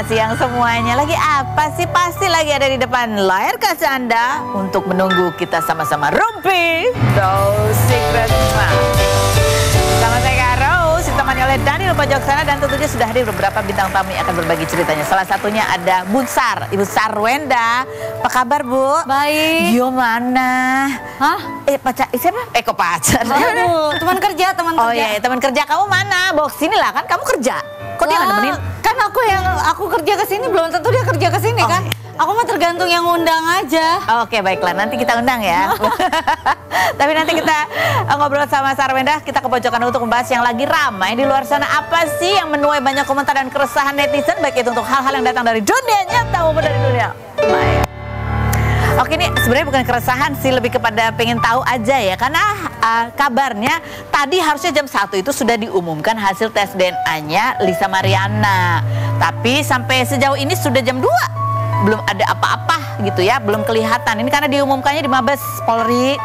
siang semuanya. Lagi apa sih? Pasti lagi ada di depan layar kaca Anda untuk menunggu kita sama-sama rumpi So Secret sama saya Kak Rose, ditemani oleh Daniel Pajoksana, dan tentunya sudah hadir beberapa bintang tamu yang akan berbagi ceritanya. Salah satunya ada Bun Sar, Ibu Sarwenda. Apa kabar, Bu? Baik. Gimana? Hah? Pacar, siapa? Kok pacar? Aduh, teman kerja. Oh iya, teman kerja kamu mana? Bawa sini lah, kan kamu kerja. Kok dia nggak nemenin? Kan aku kerja ke sini, belum tentu dia kerja ke sini kan. Iya. Aku mah tergantung yang undang aja. Oke, baiklah, nanti kita undang ya. Tapi nanti kita ngobrol sama Sarwenda, kita ke pojokan untuk membahas yang lagi ramai di luar sana. Apa sih yang menuai banyak komentar dan keresahan netizen, baik itu untuk hal-hal yang datang dari dunia nyata maupun dari dunia maya. Oke, ini sebenarnya bukan keresahan sih, lebih kepada pengen tahu aja ya. Karena kabarnya tadi harusnya jam 1 itu sudah diumumkan hasil tes DNA-nya Lisa Mariana. Tapi sampai sejauh ini sudah jam 2. Belum ada apa-apa gitu ya, belum kelihatan. Ini karena diumumkannya di Mabes Polri.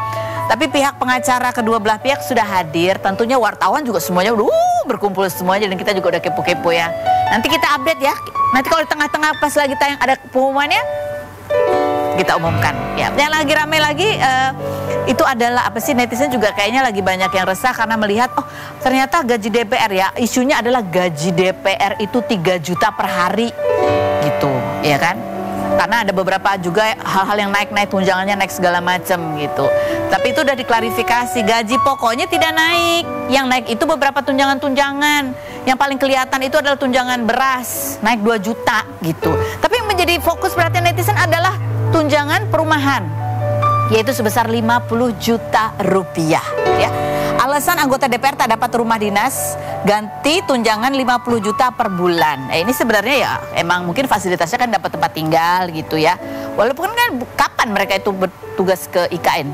Tapi pihak pengacara kedua belah pihak sudah hadir. Tentunya wartawan juga semuanya udah berkumpul semuanya, dan kita juga udah kepo-kepo ya. Nanti kita update ya. Nanti kalau di tengah-tengah pas lagi tayang ada pengumumannya, kita umumkan ya. Yang lagi ramai lagi itu adalah apa sih, netizen juga kayaknya lagi banyak yang resah karena melihat ternyata gaji DPR ya, isunya adalah gaji DPR itu 3 juta per hari gitu ya kan. Karena ada beberapa juga hal-hal yang naik tunjangannya naik segala macam gitu. Tapi itu udah diklarifikasi, gaji pokoknya tidak naik. Yang naik itu beberapa tunjangan-tunjangan. Yang paling kelihatan itu adalah tunjangan beras, naik 2 juta gitu. Tapi yang menjadi fokus perhatian netizen adalah tunjangan perumahan, yaitu sebesar 50 juta rupiah ya. Alasan anggota DPR tak dapat rumah dinas, ganti tunjangan 50 juta per bulan. Ini sebenarnya ya emang mungkin fasilitasnya kan dapat tempat tinggal gitu ya. Walaupun kan kapan mereka itu bertugas ke IKN?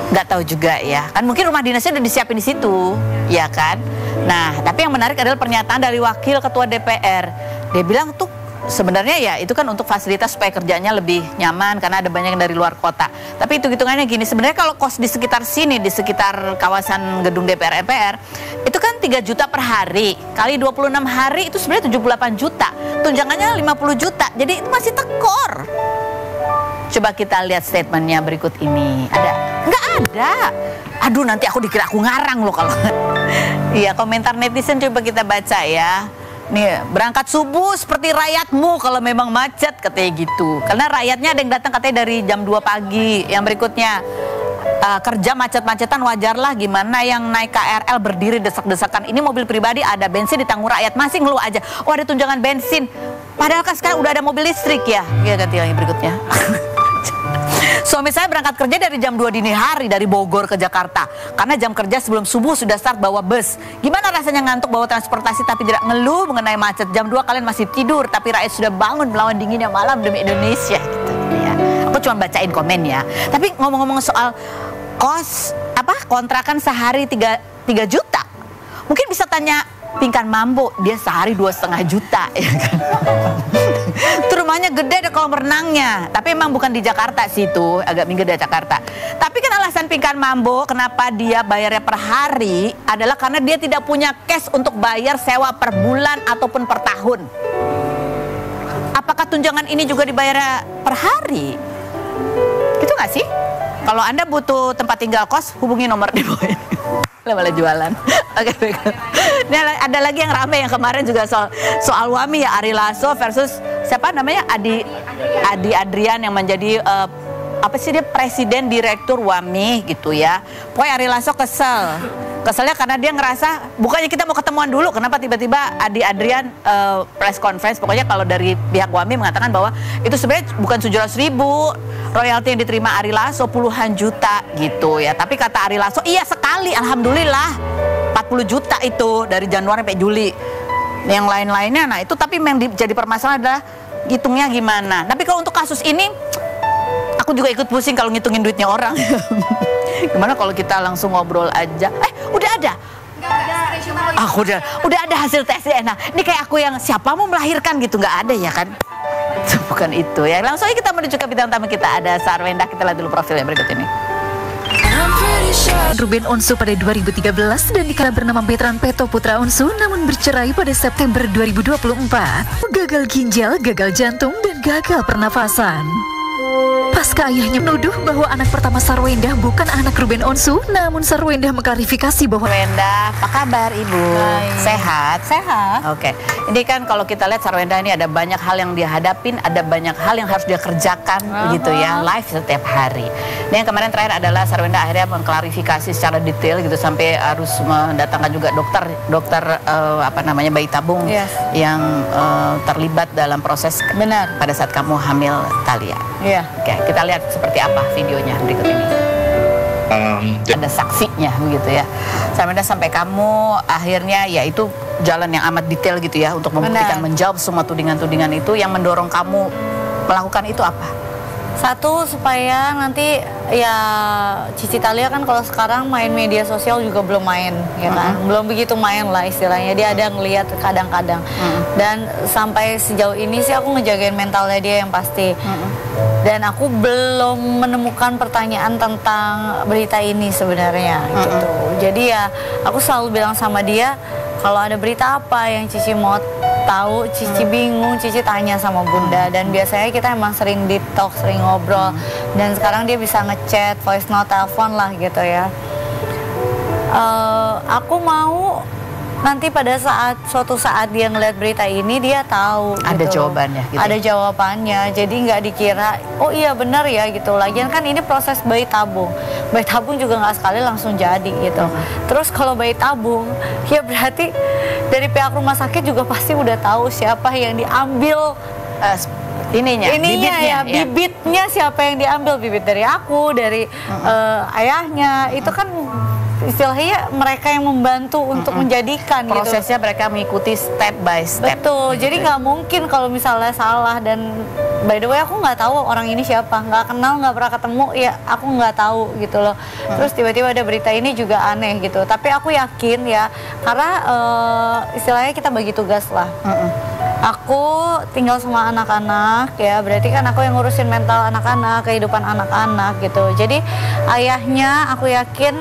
Nggak tahu juga ya. Kan mungkin rumah dinasnya udah disiapin di situ, ya kan? Nah, tapi yang menarik adalah pernyataan dari wakil ketua DPR. Dia bilang tuh sebenarnya ya itu kan untuk fasilitas supaya kerjanya lebih nyaman karena ada banyak yang dari luar kota. Tapi hitung-hitungannya gini, sebenarnya kalau kos di sekitar sini, di sekitar kawasan gedung DPR MPR, itu kan 3 juta per hari. Kali 26 hari itu sebenarnya 78 juta. Tunjangannya 50 juta. Jadi itu masih tekor. Coba kita lihat statementnya berikut ini. Ada? Nggak ada. Aduh, nanti aku dikira aku ngarang loh kalau. Iya, komentar netizen coba kita baca ya. Nih, berangkat subuh seperti rakyatmu kalau memang macet, katanya gitu. Karena rakyatnya ada yang datang katanya dari jam 2 pagi. Yang berikutnya, kerja macet-macetan wajarlah, gimana yang naik KRL berdiri desak-desakan. Ini mobil pribadi, ada bensin ditanggung rakyat, masih ngeluh aja. Oh, ada tunjangan bensin. Padahal kan sekarang udah ada mobil listrik ya. Ya, ganti yang berikutnya. Suami saya berangkat kerja dari jam 2 dini hari dari Bogor ke Jakarta. Karena jam kerja sebelum subuh sudah start bawa bus. Gimana rasanya ngantuk bawa transportasi tapi tidak ngeluh mengenai macet. Jam 2 kalian masih tidur, tapi rakyat sudah bangun melawan dinginnya malam demi Indonesia gitu ya. Aku cuma bacain komen ya. Tapi ngomong-ngomong soal kos kontrakan sehari 3 juta. Mungkin bisa tanya Pinkan Mambo, dia sehari 2,5 juta ya kan. Itu rumahnya gede, ada kolam renangnya. Tapi emang bukan di Jakarta sih, itu agak minggir dari Jakarta. Tapi kan alasan Pinkan Mambo kenapa dia bayarnya per hari adalah karena dia tidak punya cash untuk bayar sewa per bulan ataupun per tahun. Apakah tunjangan ini juga dibayar per hari? Gitu nggak sih? Kalau Anda butuh tempat tinggal kos, hubungi nomor di bawah ini. Malah jualan. Oke, baik. Ini ada lagi yang ramai yang kemarin juga soal Wami ya, Ari Lasso versus siapa namanya, Adi Adrian yang menjadi dia presiden direktur Wami gitu ya. Pokoknya Ari Lasso keselnya karena dia ngerasa bukannya kita mau ketemuan dulu, kenapa tiba-tiba Adi Adrian press conference. Pokoknya kalau dari pihak Wami mengatakan bahwa itu sebenarnya bukan 700.000 royalti yang diterima Ari Lasso, puluhan juta gitu ya. Tapi kata Ari Lasso, iya sekali, alhamdulillah 40 juta itu dari Januari sampai Juli. Yang lain-lainnya, nah itu tapi yang jadi permasalahan adalah hitungnya gimana. Tapi kalau untuk kasus ini, aku juga ikut pusing kalau ngitungin duitnya orang. Gimana kalau kita langsung ngobrol aja? Udah ada. Aku udah ada hasil tes DNA. Ini kayak aku yang siapa mau melahirkan gitu, nggak ada ya kan? Bukan itu ya. Langsung aja kita menuju ke bintang tamu kita, ada Sarwenda. Kita lihat dulu profilnya berikut ini. Ruben Onsu pada 2013 dan nikah bernama Betran Peto Putra Onsu, namun bercerai pada September 2024. Gagal ginjal, gagal jantung, dan gagal pernafasan. Pasca ayahnya menuduh bahwa anak pertama Sarwendah bukan anak Ruben Onsu, namun Sarwendah mengklarifikasi bahwa Sarwendah, apa kabar Ibu? Baik. Sehat? Sehat. Oke, ini kan kalau kita lihat Sarwendah ini ada banyak hal yang dia hadapin, ada banyak hal yang harus dia kerjakan, begitu ya, live setiap hari. Dan yang kemarin terakhir adalah Sarwendah akhirnya mengklarifikasi secara detail gitu sampai harus mendatangkan juga dokter bayi tabung yang terlibat dalam proses pada saat kamu hamil Thalia. Iya. Oke, kita lihat seperti apa videonya berikut ini. Ada saksinya begitu ya. Sampai kamu akhirnya ya itu jalan yang amat detail gitu ya untuk membuktikan, menjawab semua tudingan-tudingan itu. Yang mendorong kamu melakukan itu apa? Satu, supaya nanti ya Cici Thalia kan kalau sekarang main media sosial juga belum main, ya kan? Belum begitu main lah istilahnya, dia ada ngelihat kadang-kadang. Dan sampai sejauh ini sih aku ngejagain mentalnya dia yang pasti. Dan aku belum menemukan pertanyaan tentang berita ini sebenarnya gitu. Jadi ya aku selalu bilang sama dia, kalau ada berita apa yang Cici mau tahu, Cici bingung, Cici tanya sama Bunda. Dan biasanya kita emang sering deep talk, sering ngobrol. Dan sekarang dia bisa ngechat, voice note, telepon lah gitu ya. Aku mau nanti pada suatu saat dia ngeliat berita ini, dia tahu ada gitu. Jawabannya gitu. Ada jawabannya, jadi nggak dikira oh iya benar ya gitu. Lagian kan ini proses bayi tabung juga nggak sekali langsung jadi gitu. Terus kalau bayi tabung ya berarti dari pihak rumah sakit juga pasti udah tahu siapa yang diambil bibitnya siapa yang diambil, bibit dari aku, dari ayahnya. Itu kan istilahnya mereka yang membantu untuk menjadikan prosesnya gitu. Mereka mengikuti step by step. Betul, jadi nggak mungkin kalau misalnya salah. Dan by the way aku nggak tahu orang ini siapa, nggak kenal, nggak pernah ketemu, ya aku nggak tahu gitu loh. Terus tiba-tiba ada berita ini juga aneh gitu. Tapi aku yakin ya, karena istilahnya kita bagi tugas lah. Aku tinggal sama anak-anak ya, berarti kan aku yang ngurusin mental anak-anak, kehidupan anak-anak gitu. Jadi ayahnya aku yakin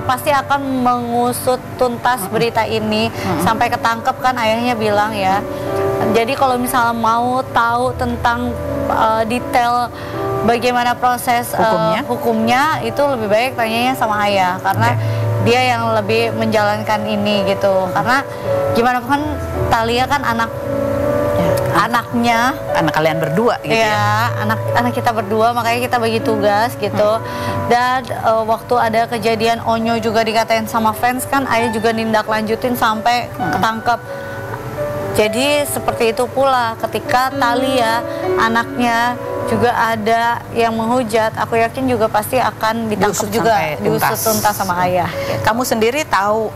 pasti akan mengusut tuntas berita ini sampai ketangkep kan, ayahnya bilang ya. Jadi kalau misalnya mau tahu tentang detail bagaimana proses hukumnya itu lebih baik tanyanya sama ayah, karena dia yang lebih menjalankan ini gitu. Karena gimana pun Thalia kan anak kalian berdua gitu ya. Anak kita berdua, makanya kita bagi tugas gitu. Dan waktu ada kejadian Onyo juga dikatain sama fans kan, ayah juga nindak lanjutin sampai ketangkep. Jadi seperti itu pula ketika Thalia anaknya juga ada yang menghujat, aku yakin juga pasti akan ditangkap juga, diusut tuntas sama ayah. Kamu sendiri tahu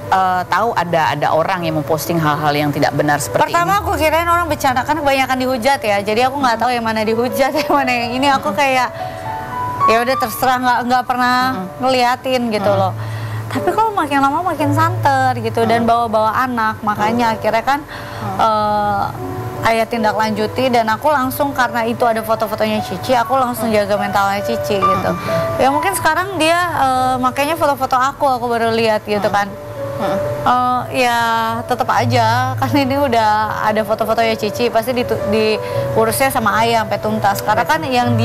ada orang yang memposting hal-hal yang tidak benar seperti Pertama aku kirain orang bercanda, kan kebanyakan dihujat ya. Jadi aku nggak tahu yang mana dihujat, yang mana yang ini. Aku kayak ya udah terserah, nggak pernah ngeliatin gitu loh. Tapi kalau makin lama makin santer gitu dan bawa-bawa anak, makanya akhirnya kan ayah tindak lanjuti. Dan aku langsung, karena itu ada foto-fotonya Cici, aku langsung jaga mentalnya Cici gitu. Ya mungkin sekarang dia makanya foto-foto aku baru lihat gitu kan. Ya tetap aja kan ini udah ada foto-fotonya Cici, pasti diurusnya sama ayah sampai tuntas. Karena kan yang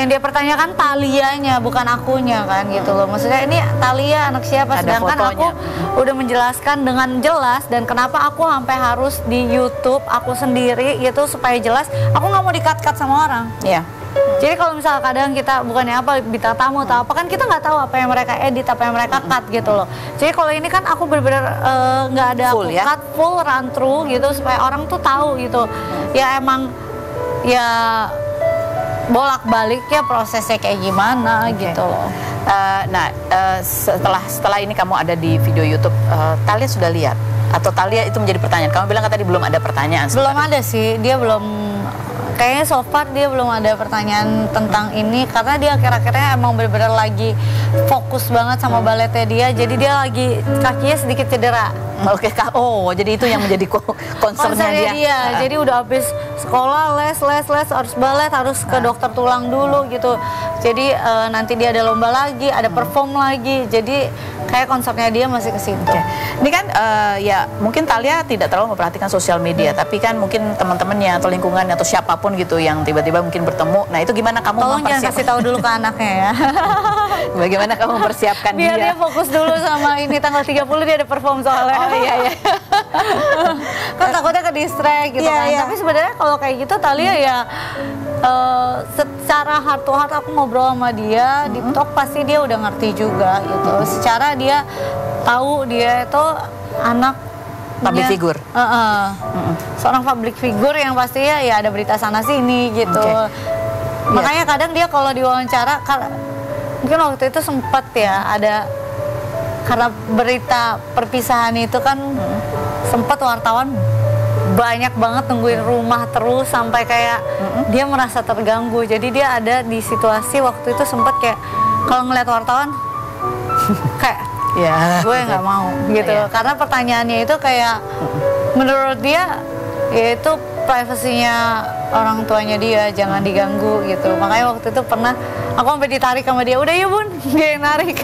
dia pertanyakan Thalianya, bukan akunya kan gitu loh. Maksudnya ini Thalia anak siapa, sedangkan aku udah menjelaskan dengan jelas. Dan kenapa aku sampai harus di YouTube aku sendiri gitu supaya jelas. Aku nggak mau di-cut-cut sama orang. Iya. Jadi kalau misalnya kadang kita bukannya apa bintang tamu atau apa, kan kita nggak tahu apa yang mereka edit, apa yang mereka cut gitu loh. Jadi kalau ini kan aku benar-benar nggak ada full, cut full run through gitu supaya orang tuh tahu gitu. Ya emang ya bolak-balik ya prosesnya kayak gimana gitu loh. Setelah ini kamu ada di video YouTube, Thalia sudah lihat? Atau Thalia itu menjadi pertanyaan? Kamu bilang kan tadi belum ada pertanyaan. Belum ada sih, dia belum kayaknya so far dia belum ada pertanyaan tentang ini karena dia akhir-akhirnya emang benar-benar lagi fokus banget sama baletnya dia, jadi dia lagi kakinya sedikit cedera. Oke, jadi itu yang menjadi concernnya dia. Jadi udah habis sekolah les harus balet, harus ke dokter tulang dulu gitu. Jadi nanti dia ada lomba lagi, ada perform lagi. Jadi kayak konsepnya dia masih ke situ. Ini kan ya mungkin Thalia tidak terlalu memperhatikan sosial media, tapi kan mungkin teman-temannya atau lingkungannya atau siapapun gitu yang tiba-tiba mungkin bertemu. Nah itu gimana kamu Tolong jangan kasih tahu dulu ke anaknya ya. Bagaimana kamu mempersiapkan biar dia fokus dulu sama ini tanggal 30 dia ada perform soalnya. Oh iya. Kan takutnya ke distract gitu kan. Tapi sebenarnya kalau kayak gitu Thalia ya secara heart to heart aku ngobrol sama dia di talk pasti dia udah ngerti juga gitu. Secara dia tahu dia itu anak public figure. Seorang public figure yang pastinya ya ada berita sana sini gitu. Makanya kadang dia kalau diwawancara mungkin waktu itu sempat ya ada karena berita perpisahan itu kan sempat wartawan banyak banget nungguin rumah terus sampai kayak dia merasa terganggu. Jadi dia ada di situasi waktu itu sempat kayak kalau ngeliat wartawan kayak gue nggak mau gitu. Karena pertanyaannya itu kayak menurut dia yaitu privasinya orang tuanya dia, jangan diganggu gitu. Makanya waktu itu pernah aku sampai ditarik sama dia, udah ya bun, dia yang narik.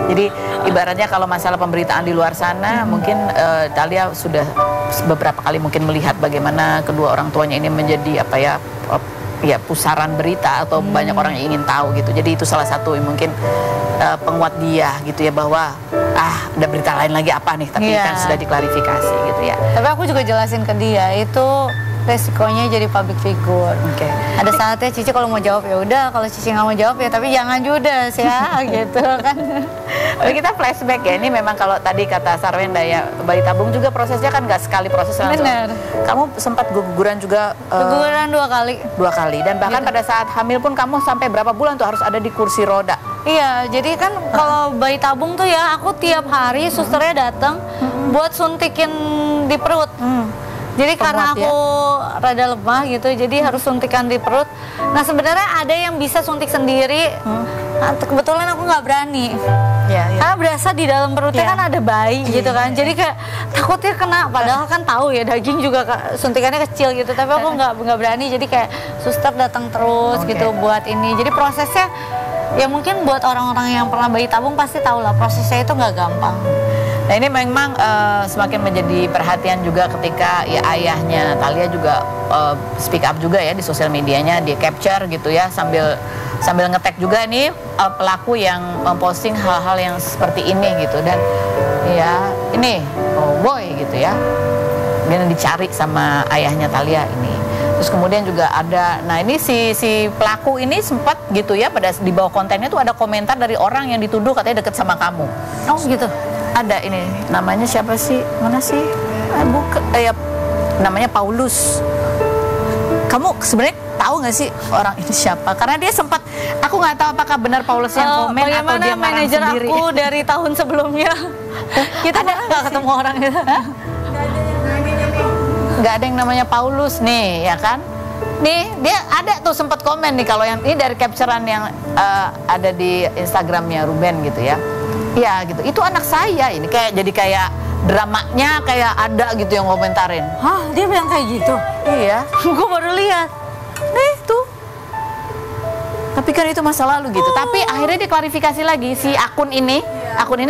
Jadi ibaratnya kalau masalah pemberitaan di luar sana mungkin Thalia sudah beberapa kali mungkin melihat bagaimana kedua orang tuanya ini menjadi apa ya pusaran berita atau banyak orang yang ingin tahu gitu. Jadi itu salah satu yang mungkin penguat dia gitu ya, bahwa ada berita lain lagi apa nih, tapi kan sudah diklarifikasi gitu ya. Tapi aku juga jelasin ke dia itu resikonya jadi public figure. Ada saatnya Cici kalau mau jawab ya udah, kalau Cici nggak mau jawab ya tapi jangan judes ya gitu kan. Tapi kita flashback ya, ini memang kalau tadi kata Sarwenda ya, bayi tabung juga prosesnya kan nggak sekali proses langsung. Bener. Kamu sempat guguran juga? Guguran 2 kali. 2 kali, dan bahkan pada saat hamil pun kamu sampai berapa bulan tuh harus ada di kursi roda? Iya, jadi kan kalau bayi tabung tuh ya aku tiap hari susternya datang buat suntikin di perut. Jadi karena aku rada lemah gitu, jadi harus suntikan di perut. Nah sebenarnya ada yang bisa suntik sendiri, kebetulan aku nggak berani. Karena berasa di dalam perutnya kan ada bayi gitu kan, jadi kayak takutnya kena. Padahal kan tahu ya daging juga suntikannya kecil gitu, tapi aku nggak berani. Jadi kayak suster datang terus gitu buat ini. Jadi prosesnya ya mungkin buat orang-orang yang pernah bayi tabung pasti tahu lah, prosesnya itu nggak gampang. Nah ini memang semakin menjadi perhatian juga ketika ya ayahnya Thalia juga speak up juga ya di sosial medianya, dia capture gitu ya sambil nge-tag juga nih pelaku yang memposting hal-hal yang seperti ini gitu. Dan ya ini boy gitu ya, dia dicari sama ayahnya Thalia ini. Terus kemudian juga ada, nah ini si pelaku ini sempat gitu ya, pada di bawah kontennya tuh ada komentar dari orang yang dituduh katanya deket sama kamu. Oh gitu. Ada ini, namanya siapa sih? Mana sih? Namanya Paulus. Kamu sebenarnya tahu nggak sih orang ini siapa? Karena dia sempat, aku nggak tahu apakah benar Paulus yang komen atau dia manajer aku dari tahun sebelumnya. Kita nggak ketemu orang itu. Nggak ada yang namanya Paulus nih, ya kan? Nih dia ada tuh sempat komen nih, kalau yang ini dari capturean yang ada di Instagramnya Ruben gitu ya. Iya gitu, itu anak saya ini, jadi kayak dramanya kayak ada gitu yang komentarin. Hah, dia bilang kayak gitu? Iya. Gue baru lihat. Nih tuh. Tapi kan itu masa lalu gitu. Tapi akhirnya dia klarifikasi lagi, si akun ini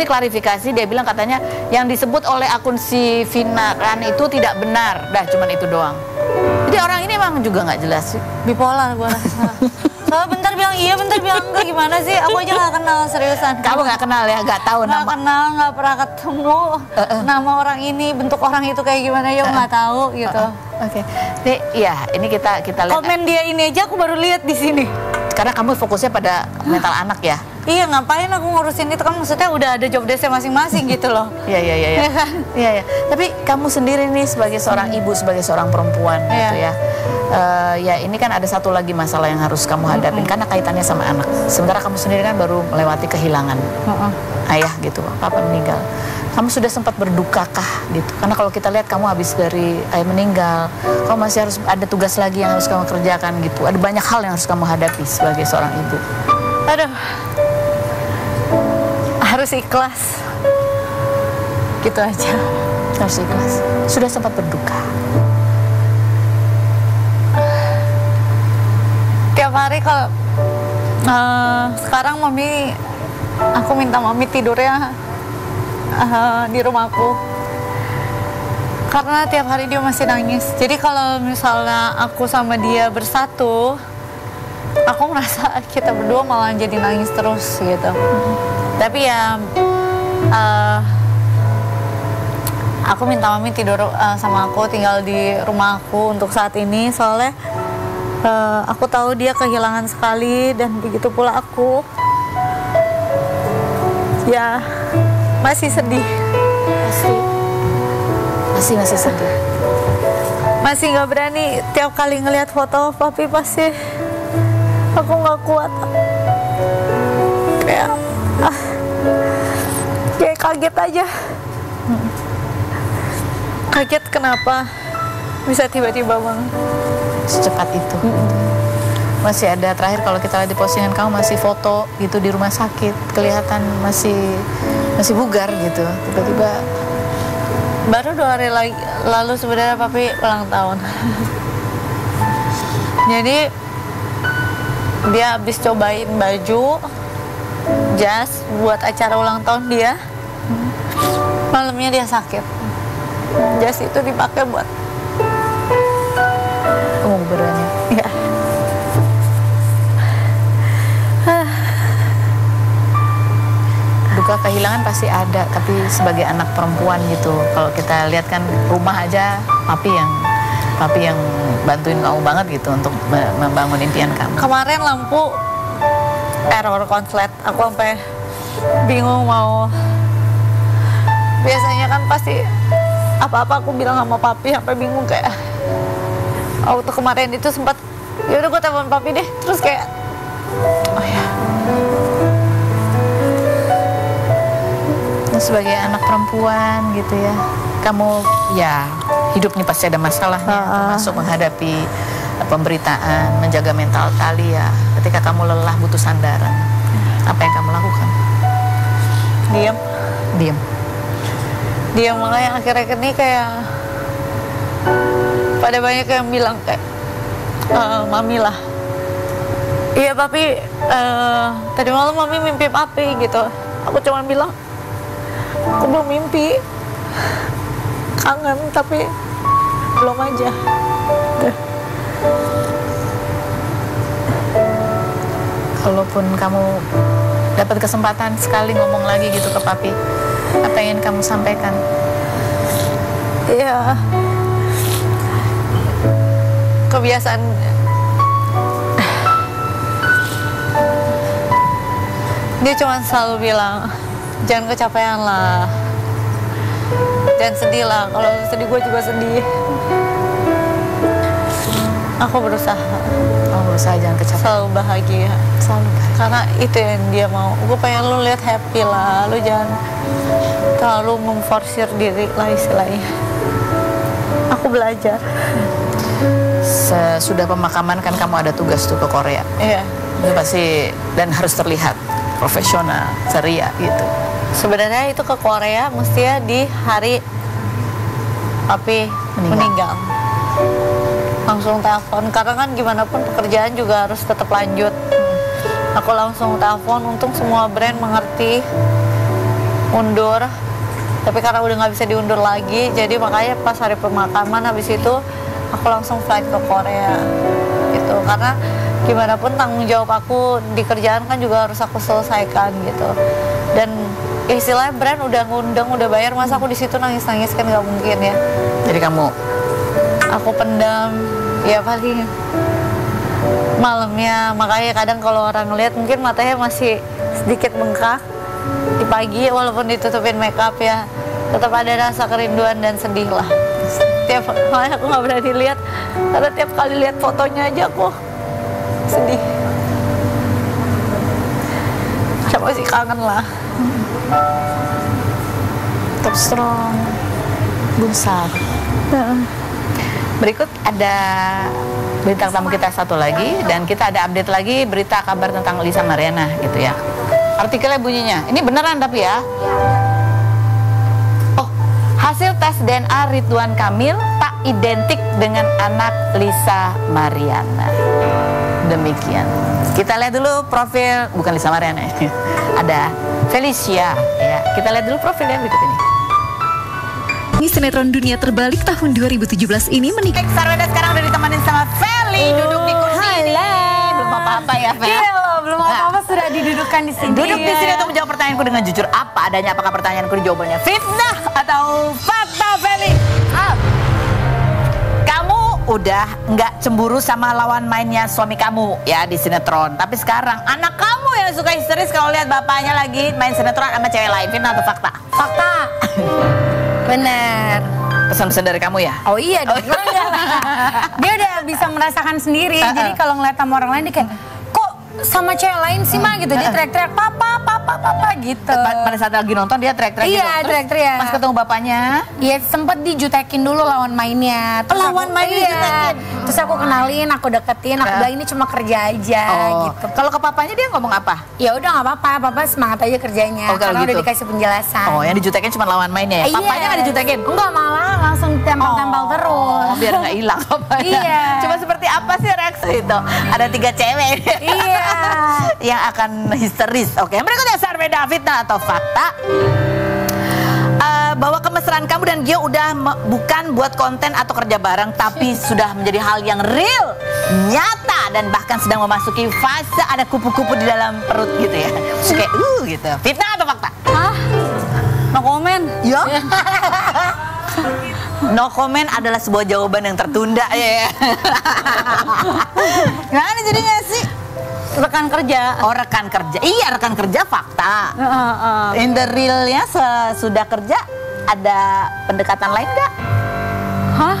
klarifikasi, dia bilang katanya yang disebut oleh akun si Vinaran itu tidak benar. Dah cuman itu doang. Jadi orang ini emang juga nggak jelas sih. Bipolar gue rasa. Soalnya bentar bilang iya, bentar bilang enggak, gimana sih? Aku aja nggak kenal, seriusan. Kamu nggak kenal ya, nggak tahu nama. Nggak kenal, nggak pernah ketemu nama orang ini, bentuk orang itu kayak gimana ya nggak tahu gitu. Oke. Nih, ya ini kita lihat. Komen dia ini aja aku baru lihat di sini. Karena kamu fokusnya pada mental anak ya. Iya, ngapain aku ngurusin itu, kan maksudnya udah ada job desk masing-masing gitu loh. Iya. Tapi kamu sendiri nih sebagai seorang ibu, sebagai seorang perempuan gitu ya. Ya ini kan ada satu lagi masalah yang harus kamu hadapin karena kaitannya sama anak. Sementara kamu sendiri kan baru melewati kehilangan ayah gitu, papa meninggal. kamu sudah sempat berdukakah gitu? Karena kalau kita lihat kamu habis dari ayah meninggal, kamu masih harus ada tugas lagi yang harus kamu kerjakan gitu. Ada banyak hal yang harus kamu hadapi sebagai seorang ibu. Aduh, harus ikhlas. Gitu aja. Harus ikhlas. Sudah sempat berduka. Tiap hari kalau sekarang aku minta mami tidurnya di rumahku. Karena tiap hari dia masih nangis. Jadi kalau misalnya aku sama dia bersatu, aku merasa kita berdua malah jadi nangis terus gitu. Tapi ya aku minta mami tidur sama aku, tinggal di rumah aku untuk saat ini. Soalnya aku tahu dia kehilangan sekali, dan begitu pula aku. Ya masih sedih. Masih sedih. Masih nggak berani. Tiap kali ngelihat foto papi pasti aku nggak kuat. Kayak kaget aja. Kaget kenapa bisa tiba-tiba banget Secepat itu. Masih ada terakhir kalau kita lihat di postingan kamu masih foto gitu di rumah sakit, kelihatan masih bugar gitu. Tiba-tiba baru 2 hari lalu sebenarnya papi ulang tahun. Jadi dia habis cobain baju jas buat acara ulang tahun dia. Malamnya dia sakit. Jas itu dipakai buat berani. Ya. Duka kehilangan pasti ada, tapi sebagai anak perempuan gitu, kalau kita lihat kan rumah aja papi yang bantuin kamu banget gitu untuk membangun impian kamu. Kemarin lampu error konslet, aku sampai bingung mau. Biasanya kan pasti apa-apa aku bilang sama papi, sampai bingung kayak waktu kemarin itu sempat ya udah gue telepon papi deh, terus kayak oh ya. Sebagai anak perempuan gitu ya, kamu ya hidup nih pasti ada masalahnya, termasuk menghadapi pemberitaan, menjaga mental Thalia. Ketika kamu lelah butuh sandaran, apa yang kamu lakukan? Diam. Makanya akhir-akhir ini kayak pada banyak yang bilang kayak mami lah, iya papi, tadi malam mami mimpi papi gitu. Aku cuma bilang aku belum mimpi, kangen tapi belum aja. Kalaupun kamu dapat kesempatan sekali ngomong lagi gitu ke papi, apa yang ingin kamu sampaikan? Iya, kebiasaan dia cuma selalu bilang jangan kecapean lah, jangan sedih lah. Kalau sedih gue juga sedih. Aku berusaha Jangan kecapean, selalu bahagia. Karena itu yang dia mau. Gue pengen lu lihat happy lah, lu jangan terlalu memforsir diri lah istilahnya. Aku belajar. Sesudah pemakaman kan kamu ada tugas tuh ke Korea. Iya. Itu pasti, dan harus terlihat profesional, ceria gitu. Sebenarnya itu ke Korea mestinya di hari papi meninggal. Langsung telepon, karena kan gimana pun pekerjaan juga harus tetap lanjut. Aku langsung telepon, untung semua brand mengerti, undur. Tapi karena udah nggak bisa diundur lagi, jadi makanya pas hari pemakaman habis itu aku langsung flight ke Korea gitu. Karena gimana pun tanggung jawab aku di kerjaan kan juga harus aku selesaikan gitu. Dan istilahnya brand udah ngundang, udah bayar, masa aku di situ nangis-nangis kan nggak mungkin ya. Jadi aku pendam ya paling malamnya. Makanya kadang kalau orang ngeliat mungkin matanya masih sedikit bengkak di pagi, walaupun ditutupin make up ya tetap ada rasa kerinduan dan sedih lah. Makanya aku nggak berani lihat, karena tiap kali lihat fotonya aja aku sedih. Saya masih kangen lah. Tetap strong. Besar. Berikut ada bintang tamu kita satu lagi, dan kita ada update lagi berita kabar tentang Lisa Mariana gitu ya. Artikelnya bunyinya, ini beneran tapi ya. Oh, hasil tes DNA Ridwan Kamil tak identik dengan anak Lisa Mariana. Demikian. Kita lihat dulu profil, bukan Lisa Mariana ini. Ada Felicia ya. Kita lihat dulu profilnya berikut ini. Sinetron Dunia Terbalik tahun 2017 ini menikah. Sarweda sekarang udah ditemenin sama Feli, duduk di kursi ini. Belum apa-apa ya, Fel? Iya loh, belum apa-apa sudah didudukan di sini. Duduk di sini untuk menjawab pertanyaanku dengan jujur apa adanya. Apakah pertanyaanku jawabannya fitnah atau fakta, Feli? Kamu udah nggak cemburu sama lawan mainnya suami kamu ya di sinetron. Tapi sekarang anak kamu yang suka histeris kalau lihat bapaknya lagi main sinetron sama cewek lain. Fitnah atau fakta? Fakta. Bener. Pesan-pesan dari kamu ya? Oh iya dong. Dia udah bisa merasakan sendiri. Jadi kalau ngeliat sama orang lain dia kayak, kok sama cewek lain sih mah gitu. Dia teriak-teriak papa gitu. Pada saat lagi nonton dia teriak-teriak gitu. Iya, teriak-teriak. Pas ketemu bapaknya, iya sempet dijutekin dulu lawan mainnya. Lawan mainnya dijutekin? Terus aku kenalin, aku deketin, aku bilang ini cuma kerja aja gitu. Kalau ke papanya dia ngomong apa? Ya udah nggak apa-apa, papa semangat aja kerjanya. Oh, karena gitu. udah dikasih penjelasan. Oh, yang dijutekin cuma lawan mainnya ya? Papanya nggak dijutekin? Enggak, malah langsung tempel-tempel terus. Oh, biar nggak hilang papanya. Iya. Cuma seperti apa sih reaksi itu? Ada 3 cewek Iya. yang akan histeris. Oke, berikutnya Sarweda, fitnah atau fakta? Bahwa kemesraan kamu dan Gio udah bukan buat konten atau kerja bareng, tapi sudah menjadi hal yang real, nyata, dan bahkan sedang memasuki fase ada kupu-kupu di dalam perut gitu ya. Terus kayak gitu. Fitnah atau fakta? Hah? No comment. Ya. No comment adalah sebuah jawaban yang tertunda ya. Gimana jadinya sih? Rekan kerja. Oh, rekan kerja. Iya, rekan kerja fakta. In the realnya sudah kerja ada pendekatan lain nggak? Hah?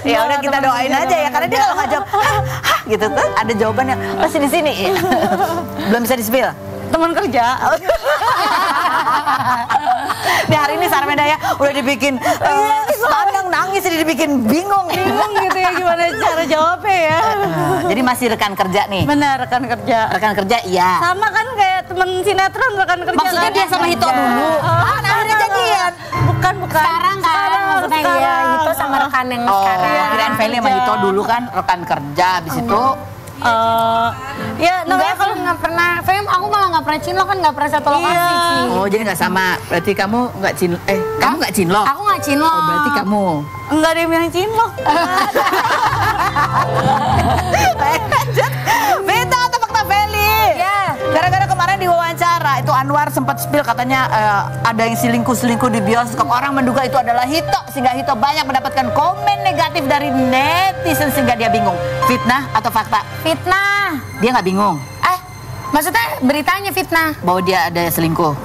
Ya udah kita doain aja ya, karena dia kalau nggak jawab hah gitu tuh ada jawabannya pasti di sini. Belum bisa di-spill. Teman kerja. Nih hari ini Sarweda ya udah dibikin pandang nangis, jadi dibikin bingung gitu ya gimana cara jawabnya ya. Jadi masih rekan kerja nih. Benar, rekan kerja. Rekan kerja iya. Sama kan kayak temen sinetron rekan kerja. Maksudnya kan? dia sama Hito dulu. Akhirnya jadian. Bukan. Sekarang maksudnya iya itu sama rekan yang sekarang. Kirain Feli sama Hito dulu kan rekan kerja, habis itu ya Enggak, kalau nggak pernah, Fem, aku malah nggak pernah cinlok kan, nggak pernah satu lokasi sih. oh jadi nggak sama. Berarti kamu nggak kamu nggak cinlok. Aku nggak cinlok. Oh, berarti kamu enggak ada yang bilang cinlok. beda atau fakta Feli? Ya. Gara-gara kemarin di wawancara itu Anwar sempat spill katanya ada yang selingkuh di bioskop. Orang menduga itu adalah Hito, sehingga Hito banyak mendapatkan komen negatif dari netizen sehingga dia bingung. Fitnah atau fakta? Fitnah. Dia nggak bingung Maksudnya beritanya fitnah. bahwa dia ada selingkuh.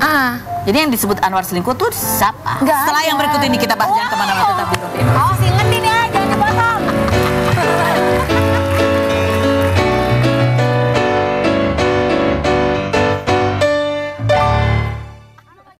Jadi yang disebut Anwar selingkuh tuh siapa? Nggak Setelah ada. yang berikut ini kita bahas, jangan kemana-mana, tetap di